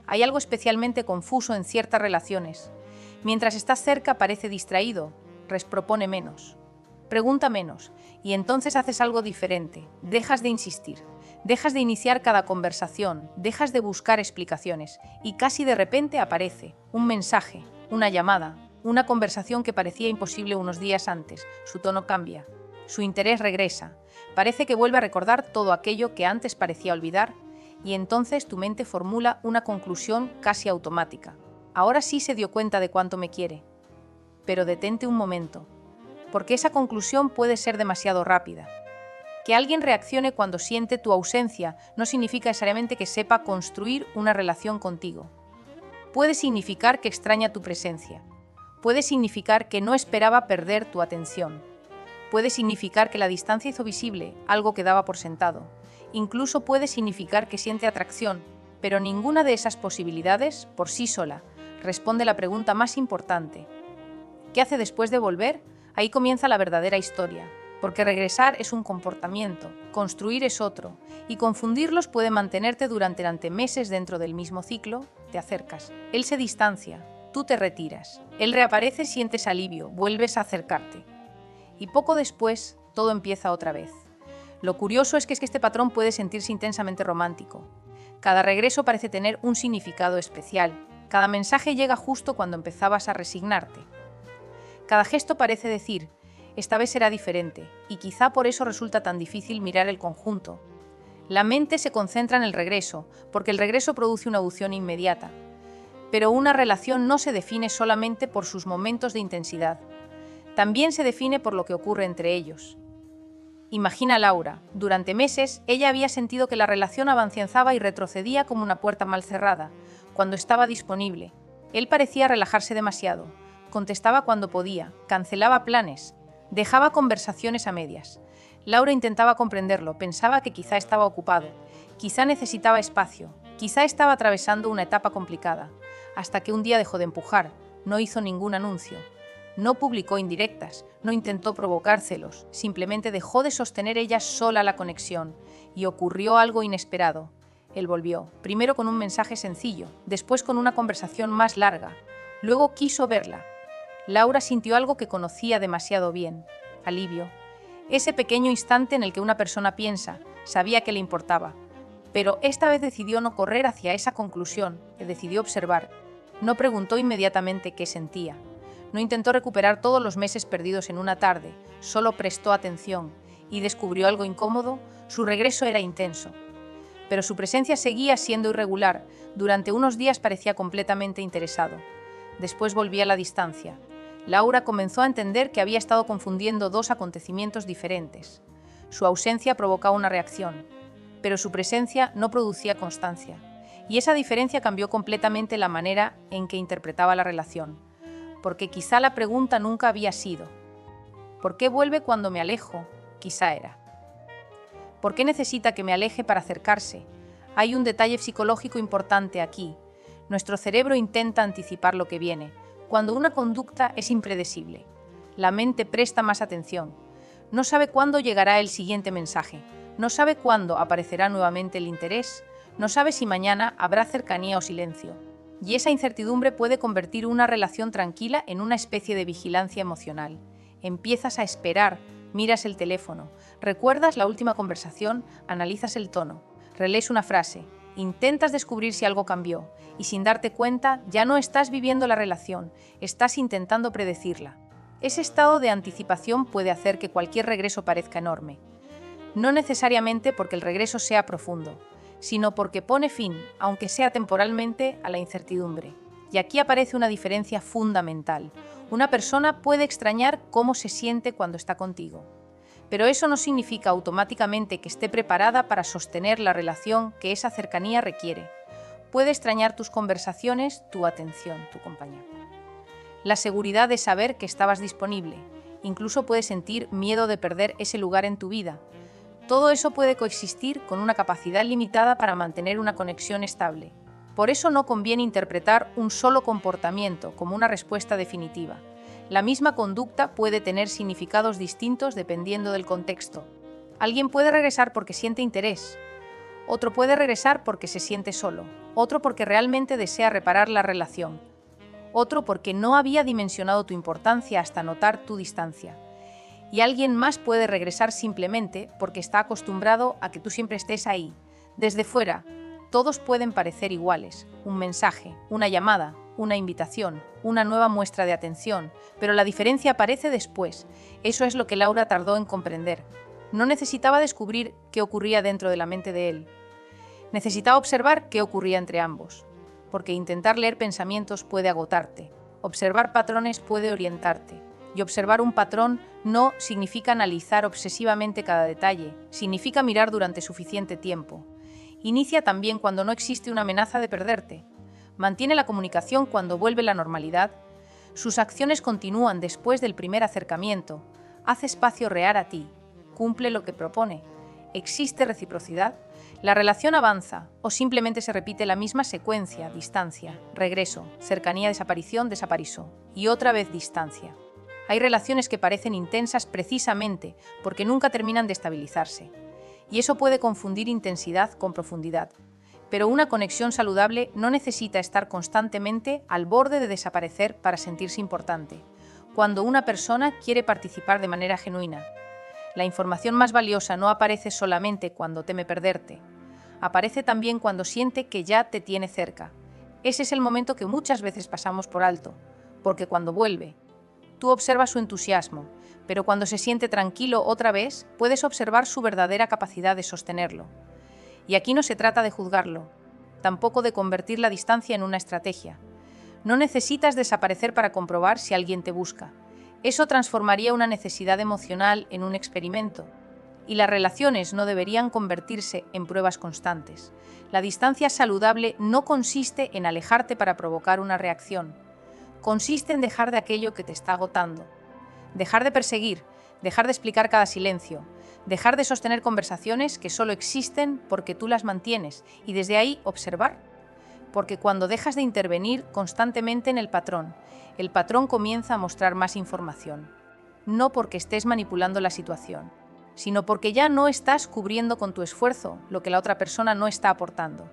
Hay algo especialmente confuso en ciertas relaciones. Mientras estás cerca parece distraído, propone menos, pregunta menos, y entonces haces algo diferente. Dejas de insistir, dejas de iniciar cada conversación, dejas de buscar explicaciones, y casi de repente aparece un mensaje, una llamada, una conversación que parecía imposible unos días antes. Su tono cambia, su interés regresa, parece que vuelve a recordar todo aquello que antes parecía olvidar, y entonces tu mente formula una conclusión casi automática. Ahora sí se dio cuenta de cuánto me quiere. Pero detente un momento, porque esa conclusión puede ser demasiado rápida. Que alguien reaccione cuando siente tu ausencia no significa necesariamente que sepa construir una relación contigo. Puede significar que extraña tu presencia. Puede significar que no esperaba perder tu atención. Puede significar que la distancia hizo visible algo que daba por sentado. Incluso puede significar que siente atracción, pero ninguna de esas posibilidades, por sí sola, responde la pregunta más importante. ¿Qué hace después de volver? Ahí comienza la verdadera historia, porque regresar es un comportamiento, construir es otro, y confundirlos puede mantenerte durante meses dentro del mismo ciclo. Te acercas, él se distancia, tú te retiras, él reaparece, sientes alivio, vuelves a acercarte. Y poco después, todo empieza otra vez. Lo curioso es que este patrón puede sentirse intensamente romántico. Cada regreso parece tener un significado especial. Cada mensaje llega justo cuando empezabas a resignarte. Cada gesto parece decir, esta vez será diferente, y quizá por eso resulta tan difícil mirar el conjunto. La mente se concentra en el regreso, porque el regreso produce una emoción inmediata. Pero una relación no se define solamente por sus momentos de intensidad. También se define por lo que ocurre entre ellos. Imagina a Laura. Durante meses, ella había sentido que la relación avanzaba y retrocedía como una puerta mal cerrada, cuando estaba disponible. Él parecía relajarse demasiado. Contestaba cuando podía, cancelaba planes, dejaba conversaciones a medias. Laura intentaba comprenderlo, pensaba que quizá estaba ocupado, quizá necesitaba espacio, quizá estaba atravesando una etapa complicada, hasta que un día dejó de empujar, no hizo ningún anuncio. No publicó indirectas, no intentó provocar celos, simplemente dejó de sostener ella sola la conexión, y ocurrió algo inesperado. Él volvió, primero con un mensaje sencillo, después con una conversación más larga. Luego quiso verla. Laura sintió algo que conocía demasiado bien, alivio. Ese pequeño instante en el que una persona piensa, sabía que le importaba. Pero esta vez decidió no correr hacia esa conclusión, decidió observar. No preguntó inmediatamente qué sentía. No intentó recuperar todos los meses perdidos en una tarde, solo prestó atención y descubrió algo incómodo. Su regreso era intenso. Pero su presencia seguía siendo irregular. Durante unos días parecía completamente interesado. Después volvía a la distancia. Laura comenzó a entender que había estado confundiendo dos acontecimientos diferentes. Su ausencia provocaba una reacción, pero su presencia no producía constancia. Y esa diferencia cambió completamente la manera en que interpretaba la relación. Porque quizá la pregunta nunca había sido ¿por qué vuelve cuando me alejo? Quizá era ¿por qué necesita que me aleje para acercarse? Hay un detalle psicológico importante aquí. Nuestro cerebro intenta anticipar lo que viene. Cuando una conducta es impredecible, la mente presta más atención. No sabe cuándo llegará el siguiente mensaje, no sabe cuándo aparecerá nuevamente el interés, no sabe si mañana habrá cercanía o silencio. Y esa incertidumbre puede convertir una relación tranquila en una especie de vigilancia emocional. Empiezas a esperar, miras el teléfono, recuerdas la última conversación, analizas el tono, relees una frase, intentas descubrir si algo cambió, y sin darte cuenta ya no estás viviendo la relación, estás intentando predecirla. Ese estado de anticipación puede hacer que cualquier regreso parezca enorme. No necesariamente porque el regreso sea profundo, sino porque pone fin, aunque sea temporalmente, a la incertidumbre. Y aquí aparece una diferencia fundamental. Una persona puede extrañar cómo se siente cuando está contigo, pero eso no significa automáticamente que esté preparada para sostener la relación que esa cercanía requiere. Puede extrañar tus conversaciones, tu atención, tu compañía. La seguridad de saber que estabas disponible. Incluso puede sentir miedo de perder ese lugar en tu vida. Todo eso puede coexistir con una capacidad limitada para mantener una conexión estable. Por eso no conviene interpretar un solo comportamiento como una respuesta definitiva. La misma conducta puede tener significados distintos dependiendo del contexto. Alguien puede regresar porque siente interés. Otro puede regresar porque se siente solo, otro porque realmente desea reparar la relación, otro porque no había dimensionado tu importancia hasta notar tu distancia. Y alguien más puede regresar simplemente porque está acostumbrado a que tú siempre estés ahí. Desde fuera, todos pueden parecer iguales: un mensaje, una llamada, una invitación, una nueva muestra de atención, pero la diferencia aparece después. Eso es lo que Laura tardó en comprender. No necesitaba descubrir qué ocurría dentro de la mente de él. Necesitaba observar qué ocurría entre ambos, porque intentar leer pensamientos puede agotarte, observar patrones puede orientarte, y observar un patrón no significa analizar obsesivamente cada detalle, significa mirar durante suficiente tiempo. Inicia también cuando no existe una amenaza de perderte. Mantiene la comunicación cuando vuelve la normalidad. Sus acciones continúan después del primer acercamiento. Hace espacio real a ti. Cumple lo que propone. ¿Existe reciprocidad? La relación avanza o simplemente se repite la misma secuencia: distancia, regreso, cercanía, desaparición, desaparición y otra vez distancia. Hay relaciones que parecen intensas precisamente porque nunca terminan de estabilizarse. Y eso puede confundir intensidad con profundidad. Pero una conexión saludable no necesita estar constantemente al borde de desaparecer para sentirse importante. Cuando una persona quiere participar de manera genuina, la información más valiosa no aparece solamente cuando teme perderte. Aparece también cuando siente que ya te tiene cerca. Ese es el momento que muchas veces pasamos por alto, porque cuando vuelve, tú observas su entusiasmo, pero cuando se siente tranquilo otra vez, puedes observar su verdadera capacidad de sostenerlo. Y aquí no se trata de juzgarlo, tampoco de convertir la distancia en una estrategia. No necesitas desaparecer para comprobar si alguien te busca. Eso transformaría una necesidad emocional en un experimento. Y las relaciones no deberían convertirse en pruebas constantes. La distancia saludable no consiste en alejarte para provocar una reacción. Consiste en dejar de aquello que te está agotando. Dejar de perseguir, dejar de explicar cada silencio, dejar de sostener conversaciones que solo existen porque tú las mantienes y desde ahí observar. Porque cuando dejas de intervenir constantemente en el patrón comienza a mostrar más información. No porque estés manipulando la situación, sino porque ya no estás cubriendo con tu esfuerzo lo que la otra persona no está aportando.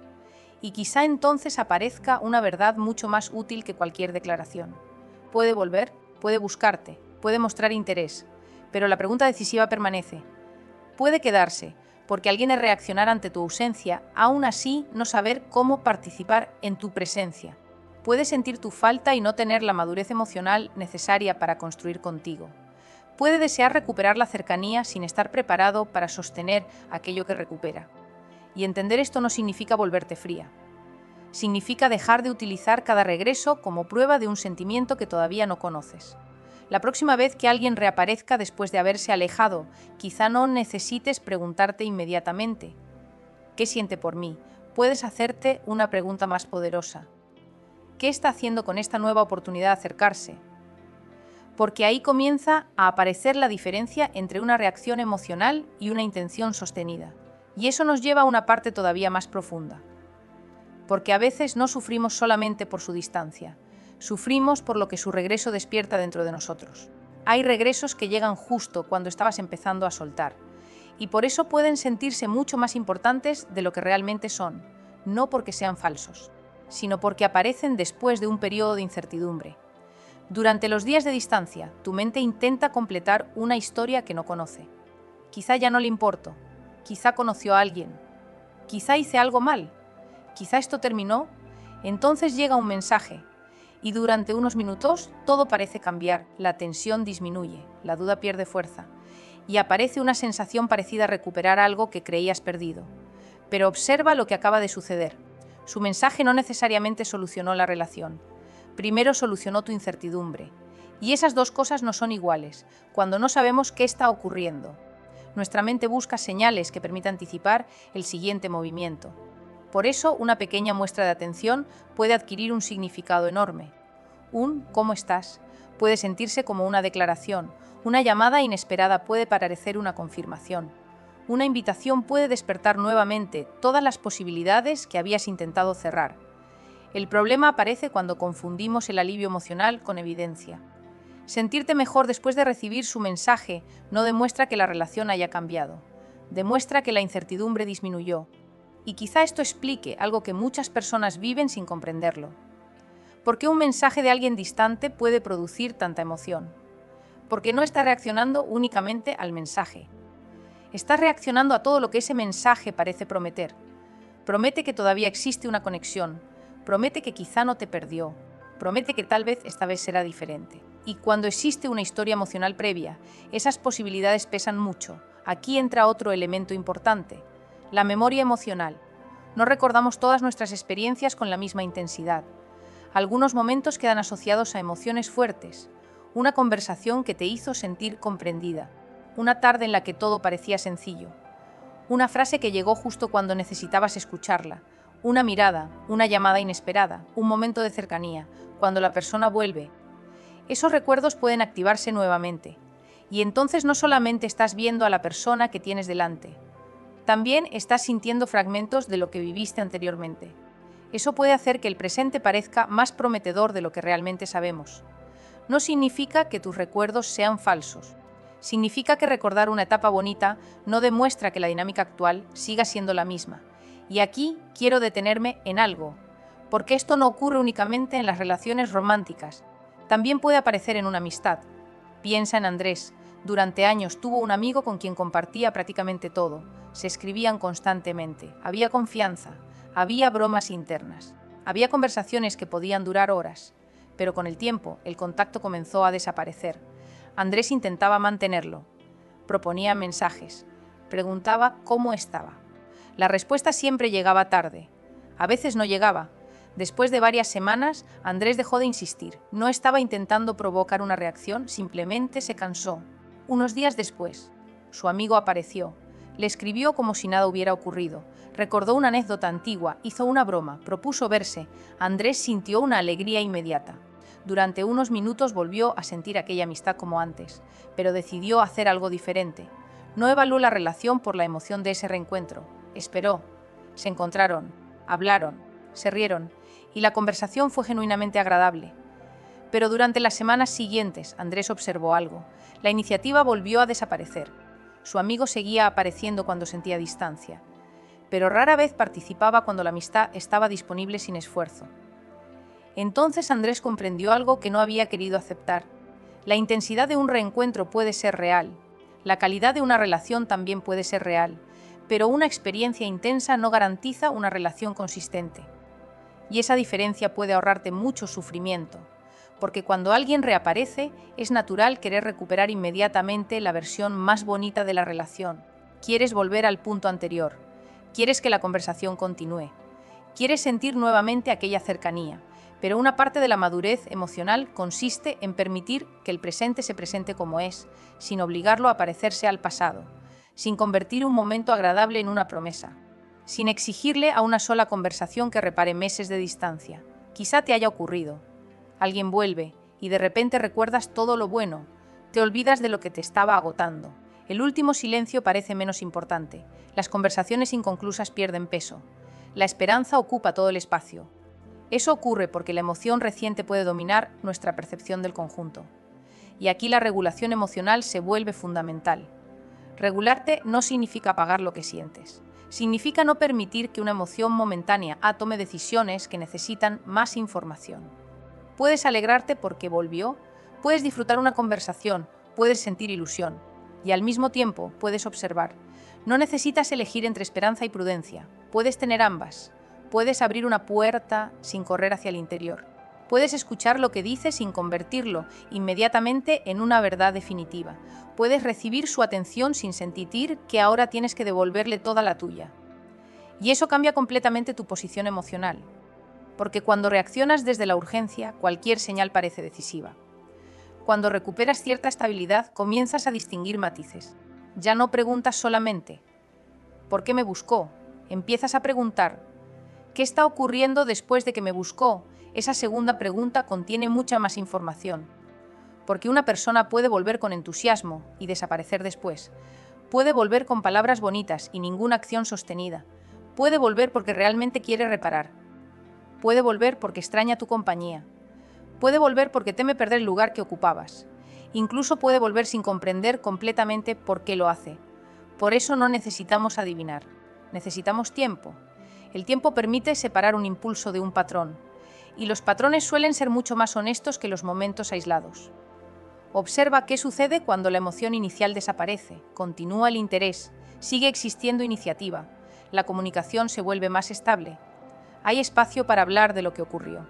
Y quizá entonces aparezca una verdad mucho más útil que cualquier declaración. Puede volver, puede buscarte, puede mostrar interés, pero la pregunta decisiva permanece. Puede quedarse, porque alguien es reaccionar ante tu ausencia, aún así no saber cómo participar en tu presencia. Puede sentir tu falta y no tener la madurez emocional necesaria para construir contigo. Puede desear recuperar la cercanía sin estar preparado para sostener aquello que recupera. Y entender esto no significa volverte fría. Significa dejar de utilizar cada regreso como prueba de un sentimiento que todavía no conoces. La próxima vez que alguien reaparezca después de haberse alejado, quizá no necesites preguntarte inmediatamente: ¿qué siente por mí? Puedes hacerte una pregunta más poderosa: ¿qué está haciendo con esta nueva oportunidad de acercarse? Porque ahí comienza a aparecer la diferencia entre una reacción emocional y una intención sostenida. Y eso nos lleva a una parte todavía más profunda. Porque a veces no sufrimos solamente por su distancia, sufrimos por lo que su regreso despierta dentro de nosotros. Hay regresos que llegan justo cuando estabas empezando a soltar, y por eso pueden sentirse mucho más importantes de lo que realmente son, no porque sean falsos, sino porque aparecen después de un periodo de incertidumbre. Durante los días de distancia, tu mente intenta completar una historia que no conoce. Quizá ya no le importo, quizá conoció a alguien, quizá hice algo mal, quizá esto terminó. Entonces llega un mensaje, y durante unos minutos todo parece cambiar, la tensión disminuye, la duda pierde fuerza, y aparece una sensación parecida a recuperar algo que creías perdido. Pero observa lo que acaba de suceder. Su mensaje no necesariamente solucionó la relación. Primero solucionó tu incertidumbre. Y esas dos cosas no son iguales, cuando no sabemos qué está ocurriendo. Nuestra mente busca señales que permitan anticipar el siguiente movimiento. Por eso, una pequeña muestra de atención puede adquirir un significado enorme. Un ¿cómo estás? Puede sentirse como una declaración. Una llamada inesperada puede parecer una confirmación. Una invitación puede despertar nuevamente todas las posibilidades que habías intentado cerrar. El problema aparece cuando confundimos el alivio emocional con evidencia. Sentirte mejor después de recibir su mensaje no demuestra que la relación haya cambiado. Demuestra que la incertidumbre disminuyó. Y quizá esto explique algo que muchas personas viven sin comprenderlo. ¿Por qué un mensaje de alguien distante puede producir tanta emoción? Porque no está reaccionando únicamente al mensaje. Está reaccionando a todo lo que ese mensaje parece prometer. Promete que todavía existe una conexión. Promete que quizá no te perdió. Promete que tal vez esta vez será diferente. Y cuando existe una historia emocional previa, esas posibilidades pesan mucho. Aquí entra otro elemento importante: la memoria emocional. No recordamos todas nuestras experiencias con la misma intensidad. Algunos momentos quedan asociados a emociones fuertes. Una conversación que te hizo sentir comprendida. Una tarde en la que todo parecía sencillo. Una frase que llegó justo cuando necesitabas escucharla. Una mirada, una llamada inesperada, un momento de cercanía, cuando la persona vuelve. Esos recuerdos pueden activarse nuevamente. Y entonces no solamente estás viendo a la persona que tienes delante, también estás sintiendo fragmentos de lo que viviste anteriormente. Eso puede hacer que el presente parezca más prometedor de lo que realmente sabemos. No significa que tus recuerdos sean falsos. Significa que recordar una etapa bonita no demuestra que la dinámica actual siga siendo la misma. Y aquí quiero detenerme en algo, porque esto no ocurre únicamente en las relaciones románticas. También puede aparecer en una amistad. Piensa en Andrés. Durante años tuvo un amigo con quien compartía prácticamente todo. Se escribían constantemente. Había confianza. Había bromas internas. Había conversaciones que podían durar horas. Pero con el tiempo, el contacto comenzó a desaparecer. Andrés intentaba mantenerlo. Proponía mensajes. Preguntaba cómo estaba. La respuesta siempre llegaba tarde. A veces no llegaba. Después de varias semanas, Andrés dejó de insistir. No estaba intentando provocar una reacción, simplemente se cansó. Unos días después, su amigo apareció. Le escribió como si nada hubiera ocurrido. Recordó una anécdota antigua, hizo una broma, propuso verse. Andrés sintió una alegría inmediata. Durante unos minutos volvió a sentir aquella amistad como antes, pero decidió hacer algo diferente. No evaluó la relación por la emoción de ese reencuentro. Esperó. Se encontraron, hablaron, se rieron, y la conversación fue genuinamente agradable. Pero durante las semanas siguientes, Andrés observó algo. La iniciativa volvió a desaparecer. Su amigo seguía apareciendo cuando sentía distancia, pero rara vez participaba cuando la amistad estaba disponible sin esfuerzo. Entonces Andrés comprendió algo que no había querido aceptar. La intensidad de un reencuentro puede ser real. La calidad de una relación también puede ser real, pero una experiencia intensa no garantiza una relación consistente. Y esa diferencia puede ahorrarte mucho sufrimiento, porque cuando alguien reaparece, es natural querer recuperar inmediatamente la versión más bonita de la relación. Quieres volver al punto anterior. Quieres que la conversación continúe. Quieres sentir nuevamente aquella cercanía, pero una parte de la madurez emocional consiste en permitir que el presente se presente como es, sin obligarlo a parecerse al pasado, sin convertir un momento agradable en una promesa, sin exigirle a una sola conversación que repare meses de distancia. Quizá te haya ocurrido. Alguien vuelve y de repente recuerdas todo lo bueno, te olvidas de lo que te estaba agotando. El último silencio parece menos importante, las conversaciones inconclusas pierden peso, la esperanza ocupa todo el espacio. Eso ocurre porque la emoción reciente puede dominar nuestra percepción del conjunto. Y aquí la regulación emocional se vuelve fundamental. Regularte no significa apagar lo que sientes. Significa no permitir que una emoción momentánea tome decisiones que necesitan más información. Puedes alegrarte porque volvió, puedes disfrutar una conversación, puedes sentir ilusión. Y al mismo tiempo puedes observar. No necesitas elegir entre esperanza y prudencia. Puedes tener ambas. Puedes abrir una puerta sin correr hacia el interior. Puedes escuchar lo que dice sin convertirlo inmediatamente en una verdad definitiva. Puedes recibir su atención sin sentir que ahora tienes que devolverle toda la tuya. Y eso cambia completamente tu posición emocional. Porque cuando reaccionas desde la urgencia, cualquier señal parece decisiva. Cuando recuperas cierta estabilidad, comienzas a distinguir matices. Ya no preguntas solamente ¿por qué me buscó? Empiezas a preguntar ¿qué está ocurriendo después de que me buscó? Esa segunda pregunta contiene mucha más información. Porque una persona puede volver con entusiasmo y desaparecer después. Puede volver con palabras bonitas y ninguna acción sostenida. Puede volver porque realmente quiere reparar. Puede volver porque extraña tu compañía. Puede volver porque teme perder el lugar que ocupabas. Incluso puede volver sin comprender completamente por qué lo hace. Por eso no necesitamos adivinar. Necesitamos tiempo. El tiempo permite separar un impulso de un patrón, y los patrones suelen ser mucho más honestos que los momentos aislados. Observa qué sucede cuando la emoción inicial desaparece, continúa el interés, sigue existiendo iniciativa, la comunicación se vuelve más estable. Hay espacio para hablar de lo que ocurrió.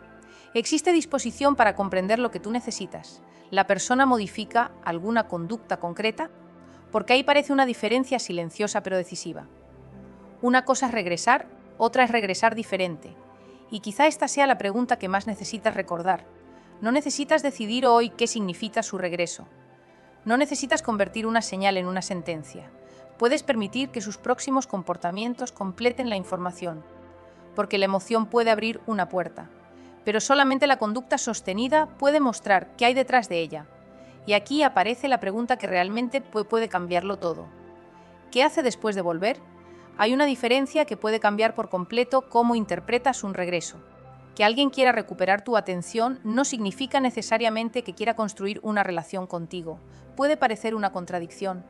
Existe disposición para comprender lo que tú necesitas. La persona modifica alguna conducta concreta, porque ahí parece una diferencia silenciosa pero decisiva. Una cosa es regresar, otra es regresar diferente. Y quizá esta sea la pregunta que más necesitas recordar. No necesitas decidir hoy qué significa su regreso. No necesitas convertir una señal en una sentencia. Puedes permitir que sus próximos comportamientos completen la información, porque la emoción puede abrir una puerta, pero solamente la conducta sostenida puede mostrar qué hay detrás de ella. Y aquí aparece la pregunta que realmente puede cambiarlo todo. ¿Qué hace después de volver? Hay una diferencia que puede cambiar por completo cómo interpretas un regreso. Que alguien quiera recuperar tu atención no significa necesariamente que quiera construir una relación contigo. Puede parecer una contradicción,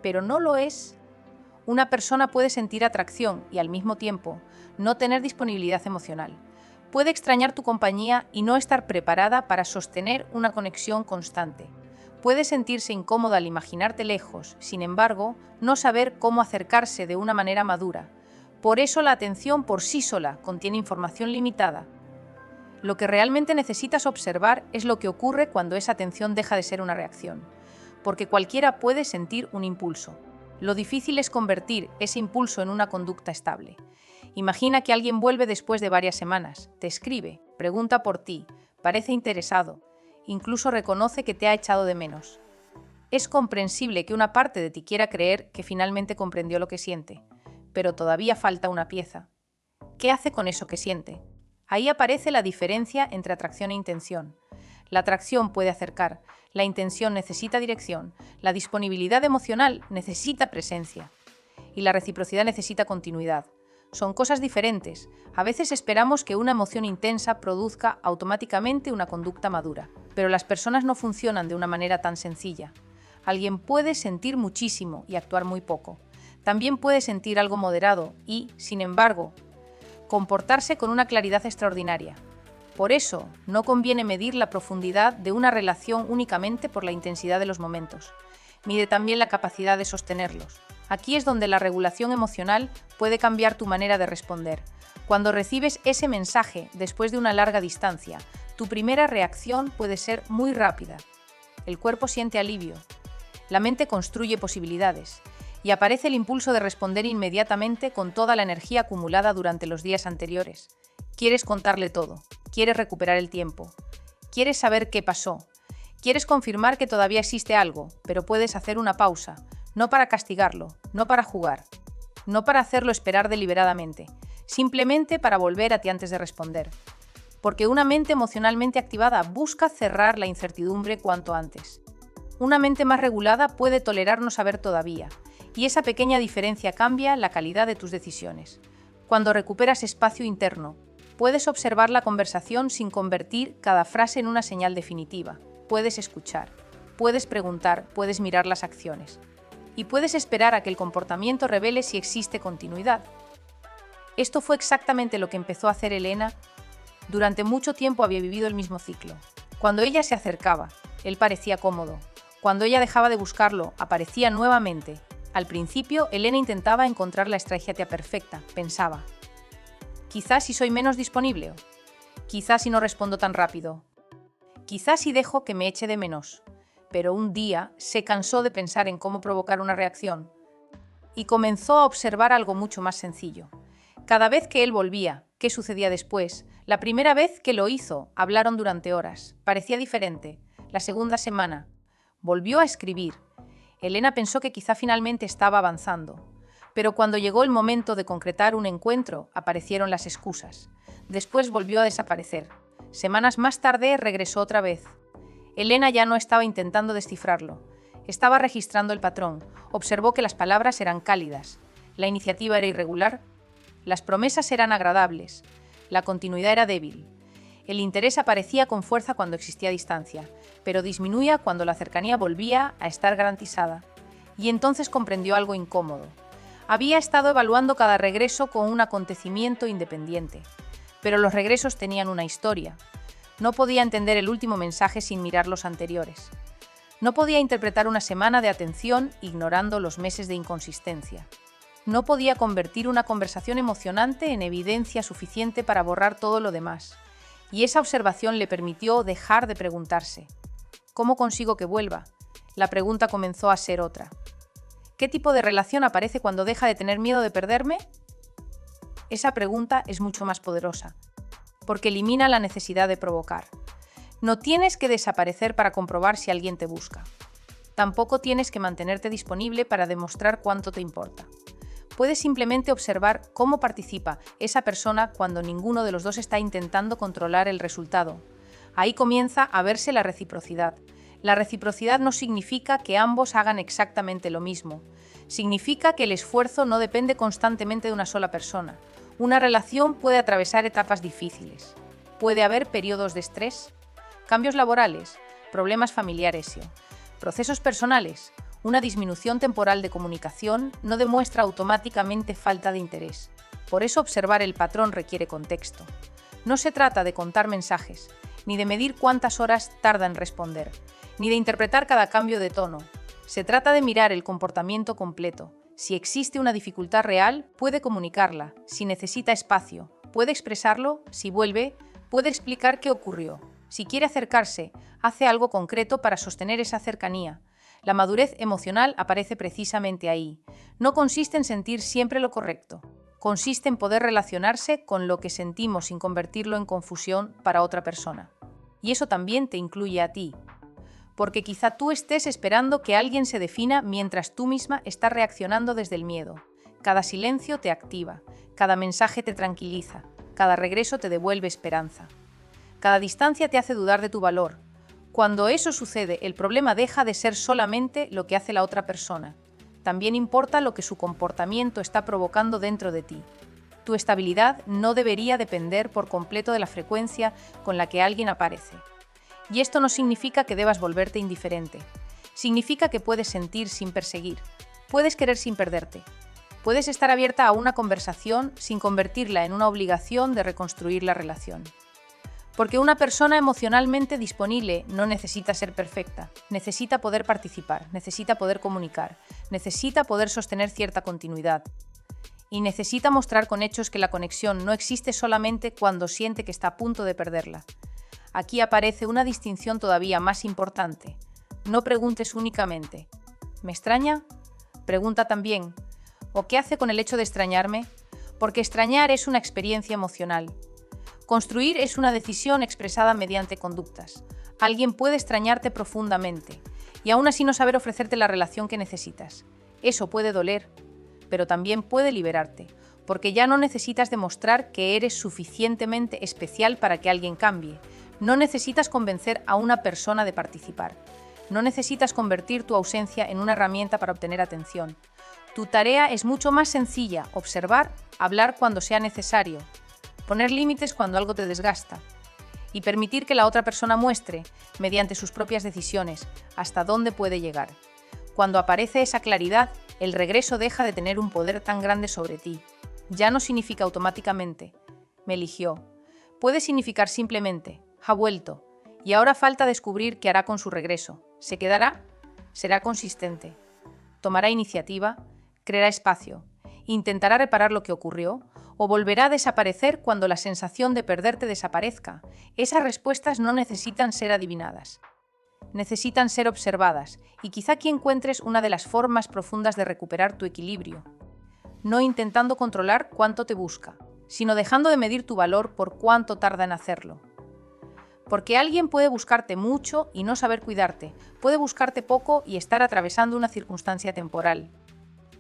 pero no lo es. Una persona puede sentir atracción y al mismo tiempo no tener disponibilidad emocional. Puede extrañar tu compañía y no estar preparada para sostener una conexión constante. Puede sentirse incómoda al imaginarte lejos, sin embargo, no saber cómo acercarse de una manera madura. Por eso la atención por sí sola contiene información limitada. Lo que realmente necesitas observar es lo que ocurre cuando esa atención deja de ser una reacción, porque cualquiera puede sentir un impulso. Lo difícil es convertir ese impulso en una conducta estable. Imagina que alguien vuelve después de varias semanas, te escribe, pregunta por ti, parece interesado, incluso reconoce que te ha echado de menos. Es comprensible que una parte de ti quiera creer que finalmente comprendió lo que siente, pero todavía falta una pieza. ¿Qué hace con eso que siente? Ahí aparece la diferencia entre atracción e intención. La atracción puede acercar, la intención necesita dirección, la disponibilidad emocional necesita presencia y la reciprocidad necesita continuidad. Son cosas diferentes. A veces esperamos que una emoción intensa produzca automáticamente una conducta madura, pero las personas no funcionan de una manera tan sencilla. Alguien puede sentir muchísimo y actuar muy poco. También puede sentir algo moderado y, sin embargo, comportarse con una claridad extraordinaria. Por eso, no conviene medir la profundidad de una relación únicamente por la intensidad de los momentos. Mide también la capacidad de sostenerlos. Aquí es donde la regulación emocional puede cambiar tu manera de responder. Cuando recibes ese mensaje después de una larga distancia, tu primera reacción puede ser muy rápida. El cuerpo siente alivio, la mente construye posibilidades y aparece el impulso de responder inmediatamente con toda la energía acumulada durante los días anteriores. Quieres contarle todo, quieres recuperar el tiempo, quieres saber qué pasó, quieres confirmar que todavía existe algo, pero puedes hacer una pausa. No para castigarlo, no para jugar, no para hacerlo esperar deliberadamente, simplemente para volver a ti antes de responder. Porque una mente emocionalmente activada busca cerrar la incertidumbre cuanto antes. Una mente más regulada puede tolerar no saber todavía, y esa pequeña diferencia cambia la calidad de tus decisiones. Cuando recuperas espacio interno, puedes observar la conversación sin convertir cada frase en una señal definitiva. Puedes escuchar, puedes preguntar, puedes mirar las acciones. Y puedes esperar a que el comportamiento revele si existe continuidad. Esto fue exactamente lo que empezó a hacer Elena. Durante mucho tiempo había vivido el mismo ciclo. Cuando ella se acercaba, él parecía cómodo. Cuando ella dejaba de buscarlo, aparecía nuevamente. Al principio, Elena intentaba encontrar la estrategia perfecta, pensaba. Quizás si soy menos disponible, quizás si no respondo tan rápido, quizás si dejo que me eche de menos. Pero un día se cansó de pensar en cómo provocar una reacción y comenzó a observar algo mucho más sencillo. Cada vez que él volvía, ¿qué sucedía después? La primera vez que lo hizo, hablaron durante horas. Parecía diferente. La segunda semana, volvió a escribir. Elena pensó que quizá finalmente estaba avanzando. Pero cuando llegó el momento de concretar un encuentro, aparecieron las excusas. Después volvió a desaparecer. Semanas más tarde regresó otra vez. Elena ya no estaba intentando descifrarlo. Estaba registrando el patrón. Observó que las palabras eran cálidas. La iniciativa era irregular. Las promesas eran agradables. La continuidad era débil. El interés aparecía con fuerza cuando existía distancia, pero disminuía cuando la cercanía volvía a estar garantizada. Y entonces comprendió algo incómodo. Había estado evaluando cada regreso con un acontecimiento independiente, pero los regresos tenían una historia. No podía entender el último mensaje sin mirar los anteriores. No podía interpretar una semana de atención ignorando los meses de inconsistencia. No podía convertir una conversación emocionante en evidencia suficiente para borrar todo lo demás. Y esa observación le permitió dejar de preguntarse: ¿cómo consigo que vuelva? La pregunta comenzó a ser otra: ¿qué tipo de relación aparece cuando deja de tener miedo de perderme? Esa pregunta es mucho más poderosa, porque elimina la necesidad de provocar. No tienes que desaparecer para comprobar si alguien te busca. Tampoco tienes que mantenerte disponible para demostrar cuánto te importa. Puedes simplemente observar cómo participa esa persona cuando ninguno de los dos está intentando controlar el resultado. Ahí comienza a verse la reciprocidad. La reciprocidad no significa que ambos hagan exactamente lo mismo. Significa que el esfuerzo no depende constantemente de una sola persona. Una relación puede atravesar etapas difíciles. Puede haber periodos de estrés, cambios laborales, problemas familiares, procesos personales. Una disminución temporal de comunicación no demuestra automáticamente falta de interés. Por eso observar el patrón requiere contexto. No se trata de contar mensajes, ni de medir cuántas horas tarda en responder, ni de interpretar cada cambio de tono. Se trata de mirar el comportamiento completo. Si existe una dificultad real, puede comunicarla. Si necesita espacio, puede expresarlo. Si vuelve, puede explicar qué ocurrió. Si quiere acercarse, hace algo concreto para sostener esa cercanía. La madurez emocional aparece precisamente ahí. No consiste en sentir siempre lo correcto. Consiste en poder relacionarse con lo que sentimos sin convertirlo en confusión para otra persona. Y eso también te incluye a ti. Porque quizá tú estés esperando que alguien se defina mientras tú misma estás reaccionando desde el miedo. Cada silencio te activa, cada mensaje te tranquiliza, cada regreso te devuelve esperanza. Cada distancia te hace dudar de tu valor. Cuando eso sucede, el problema deja de ser solamente lo que hace la otra persona. También importa lo que su comportamiento está provocando dentro de ti. Tu estabilidad no debería depender por completo de la frecuencia con la que alguien aparece. Y esto no significa que debas volverte indiferente. Significa que puedes sentir sin perseguir. Puedes querer sin perderte. Puedes estar abierta a una conversación sin convertirla en una obligación de reconstruir la relación. Porque una persona emocionalmente disponible no necesita ser perfecta, necesita poder participar, necesita poder comunicar, necesita poder sostener cierta continuidad. Y necesita mostrar con hechos que la conexión no existe solamente cuando siente que está a punto de perderla. Aquí aparece una distinción todavía más importante. No preguntes únicamente: ¿me extraña? Pregunta también: ¿o qué hace con el hecho de extrañarme? Porque extrañar es una experiencia emocional. Construir es una decisión expresada mediante conductas. Alguien puede extrañarte profundamente y aún así no saber ofrecerte la relación que necesitas. Eso puede doler, pero también puede liberarte, porque ya no necesitas demostrar que eres suficientemente especial para que alguien cambie. No necesitas convencer a una persona de participar. No necesitas convertir tu ausencia en una herramienta para obtener atención. Tu tarea es mucho más sencilla: observar, hablar cuando sea necesario, poner límites cuando algo te desgasta y permitir que la otra persona muestre, mediante sus propias decisiones, hasta dónde puede llegar. Cuando aparece esa claridad, el regreso deja de tener un poder tan grande sobre ti. Ya no significa automáticamente: me eligió. Puede significar simplemente: ha vuelto, y ahora falta descubrir qué hará con su regreso. ¿Se quedará? ¿Será consistente? ¿Tomará iniciativa? ¿Creará espacio? ¿Intentará reparar lo que ocurrió? ¿O volverá a desaparecer cuando la sensación de perderte desaparezca? Esas respuestas no necesitan ser adivinadas. Necesitan ser observadas, y quizá aquí encuentres una de las formas profundas de recuperar tu equilibrio. No intentando controlar cuánto te busca, sino dejando de medir tu valor por cuánto tarda en hacerlo. Porque alguien puede buscarte mucho y no saber cuidarte, puede buscarte poco y estar atravesando una circunstancia temporal.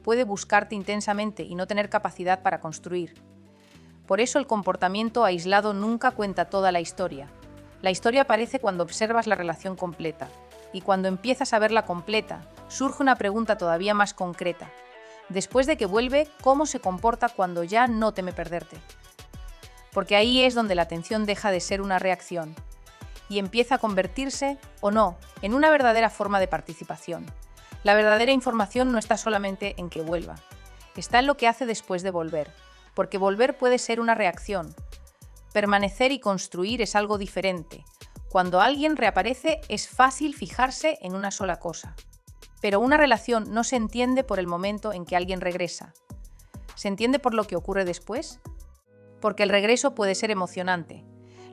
Puede buscarte intensamente y no tener capacidad para construir. Por eso el comportamiento aislado nunca cuenta toda la historia. La historia aparece cuando observas la relación completa. Y cuando empiezas a verla completa, surge una pregunta todavía más concreta. Después de que vuelve, ¿cómo se comporta cuando ya no teme perderte? Porque ahí es donde la atención deja de ser una reacción y empieza a convertirse, o no, en una verdadera forma de participación. La verdadera información no está solamente en que vuelva, está en lo que hace después de volver, porque volver puede ser una reacción. Permanecer y construir es algo diferente. Cuando alguien reaparece es fácil fijarse en una sola cosa. Pero una relación no se entiende por el momento en que alguien regresa. ¿Se entiende por lo que ocurre después? Porque el regreso puede ser emocionante.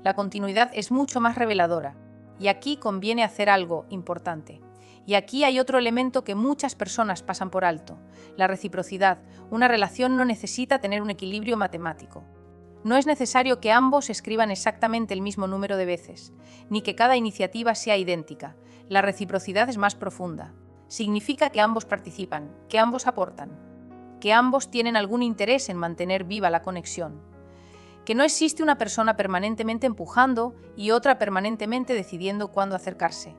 La continuidad es mucho más reveladora. Y aquí conviene hacer algo importante. Y aquí hay otro elemento que muchas personas pasan por alto: la reciprocidad. Una relación no necesita tener un equilibrio matemático. No es necesario que ambos escriban exactamente el mismo número de veces, ni que cada iniciativa sea idéntica. La reciprocidad es más profunda. Significa que ambos participan, que ambos aportan, que ambos tienen algún interés en mantener viva la conexión. Que no existe una persona permanentemente empujando y otra permanentemente decidiendo cuándo acercarse.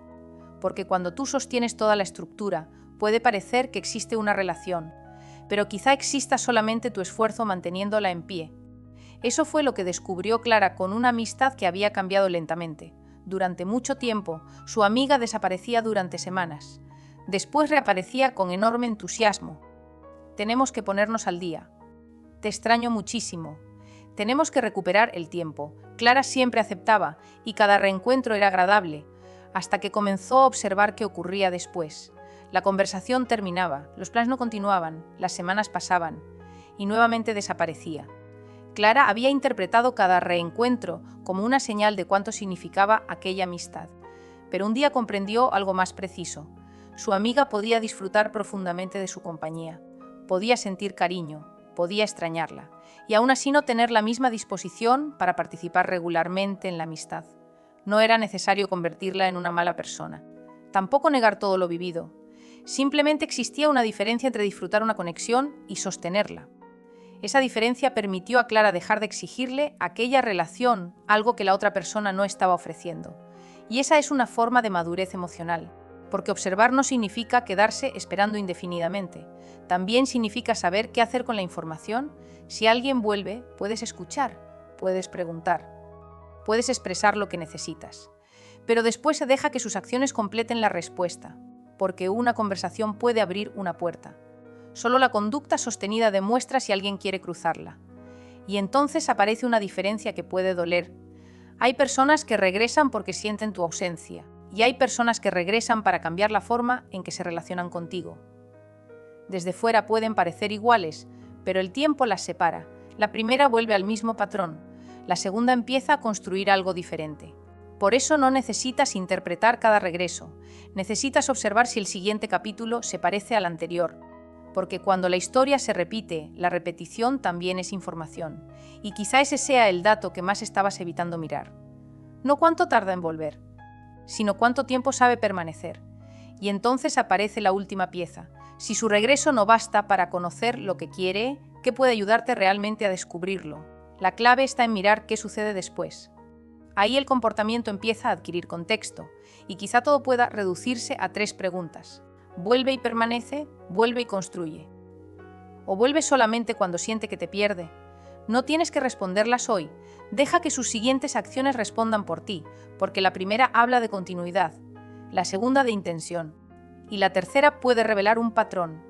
Porque cuando tú sostienes toda la estructura, puede parecer que existe una relación, pero quizá exista solamente tu esfuerzo manteniéndola en pie. Eso fue lo que descubrió Clara con una amistad que había cambiado lentamente. Durante mucho tiempo, su amiga desaparecía durante semanas. Después reaparecía con enorme entusiasmo. Tenemos que ponernos al día. Te extraño muchísimo. Tenemos que recuperar el tiempo. Clara siempre aceptaba, y cada reencuentro era agradable, hasta que comenzó a observar qué ocurría después. La conversación terminaba, los planes no continuaban, las semanas pasaban, y nuevamente desaparecía. Clara había interpretado cada reencuentro como una señal de cuánto significaba aquella amistad. Pero un día comprendió algo más preciso. Su amiga podía disfrutar profundamente de su compañía, podía sentir cariño, podía extrañarla, y aún así no tener la misma disposición para participar regularmente en la amistad. No era necesario convertirla en una mala persona, tampoco negar todo lo vivido. Simplemente existía una diferencia entre disfrutar una conexión y sostenerla. Esa diferencia permitió a Clara dejar de exigirle a aquella relación algo que la otra persona no estaba ofreciendo. Y esa es una forma de madurez emocional, porque observar no significa quedarse esperando indefinidamente. También significa saber qué hacer con la información. Si alguien vuelve, puedes escuchar, puedes preguntar, puedes expresar lo que necesitas. Pero después se deja que sus acciones completen la respuesta, porque una conversación puede abrir una puerta. Solo la conducta sostenida demuestra si alguien quiere cruzarla. Y entonces aparece una diferencia que puede doler. Hay personas que regresan porque sienten tu ausencia, y hay personas que regresan para cambiar la forma en que se relacionan contigo. Desde fuera pueden parecer iguales, pero el tiempo las separa. La primera vuelve al mismo patrón, la segunda empieza a construir algo diferente. Por eso no necesitas interpretar cada regreso, necesitas observar si el siguiente capítulo se parece al anterior. Porque cuando la historia se repite, la repetición también es información. Y quizá ese sea el dato que más estabas evitando mirar. No cuánto tarda en volver, sino cuánto tiempo sabe permanecer. Y entonces aparece la última pieza. Si su regreso no basta para conocer lo que quiere, ¿qué puede ayudarte realmente a descubrirlo? La clave está en mirar qué sucede después. Ahí el comportamiento empieza a adquirir contexto, y quizá todo pueda reducirse a 3 preguntas. ¿Vuelve y permanece? ¿Vuelve y construye? ¿O vuelve solamente cuando siente que te pierde? No tienes que responderlas hoy. Deja que sus siguientes acciones respondan por ti, porque la primera habla de continuidad, la segunda de intención, y la tercera puede revelar un patrón.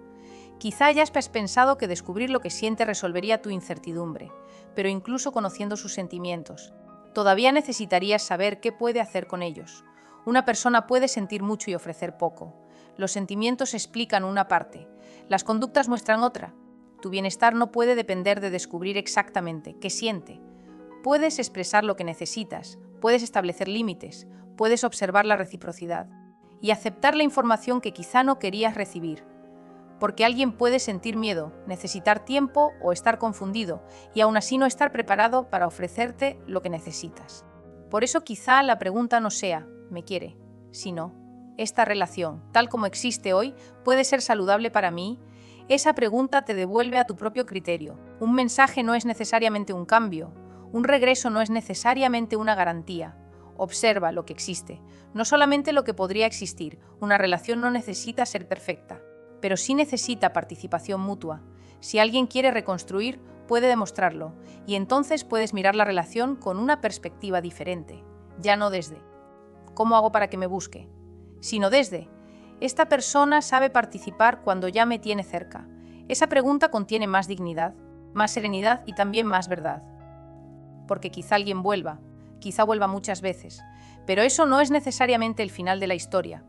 Quizá hayas pensado que descubrir lo que siente resolvería tu incertidumbre, pero incluso conociendo sus sentimientos, todavía necesitarías saber qué puede hacer con ellos. Una persona puede sentir mucho y ofrecer poco. Los sentimientos explican una parte, las conductas muestran otra. Tu bienestar no puede depender de descubrir exactamente qué siente. Puedes expresar lo que necesitas, puedes establecer límites, puedes observar la reciprocidad y aceptar la información que quizá no querías recibir. Porque alguien puede sentir miedo, necesitar tiempo o estar confundido y aún así no estar preparado para ofrecerte lo que necesitas. Por eso quizá la pregunta no sea ¿me quiere?, sino ¿esta relación, tal como existe hoy, puede ser saludable para mí? Esa pregunta te devuelve a tu propio criterio. Un mensaje no es necesariamente un cambio. Un regreso no es necesariamente una garantía. Observa lo que existe, no solamente lo que podría existir. Una relación no necesita ser perfecta, pero sí necesita participación mutua. Si alguien quiere reconstruir, puede demostrarlo, y entonces puedes mirar la relación con una perspectiva diferente. Ya no desde ¿cómo hago para que me busque?, sino desde esta persona sabe participar cuando ya me tiene cerca. Esa pregunta contiene más dignidad, más serenidad y también más verdad. Porque quizá alguien vuelva, quizá vuelva muchas veces, pero eso no es necesariamente el final de la historia.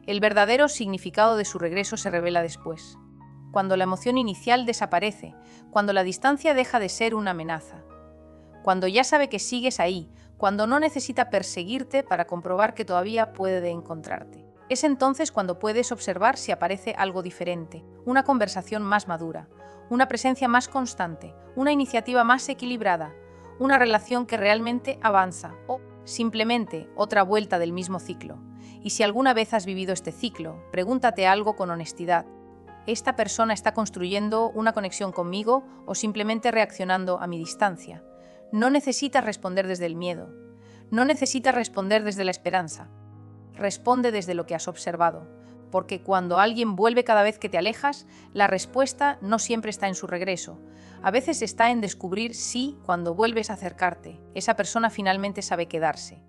El verdadero significado de su regreso se revela después, cuando la emoción inicial desaparece, cuando la distancia deja de ser una amenaza, cuando ya sabe que sigues ahí, cuando no necesita perseguirte para comprobar que todavía puede encontrarte. Es entonces cuando puedes observar si aparece algo diferente, una conversación más madura, una presencia más constante, una iniciativa más equilibrada, una relación que realmente avanza o simplemente otra vuelta del mismo ciclo. Y si alguna vez has vivido este ciclo, pregúntate algo con honestidad. ¿Esta persona está construyendo una conexión conmigo o simplemente reaccionando a mi distancia? No necesitas responder desde el miedo. No necesitas responder desde la esperanza. Responde desde lo que has observado, porque cuando alguien vuelve cada vez que te alejas, la respuesta no siempre está en su regreso. A veces está en descubrir si, cuando vuelves a acercarte, esa persona finalmente sabe quedarse.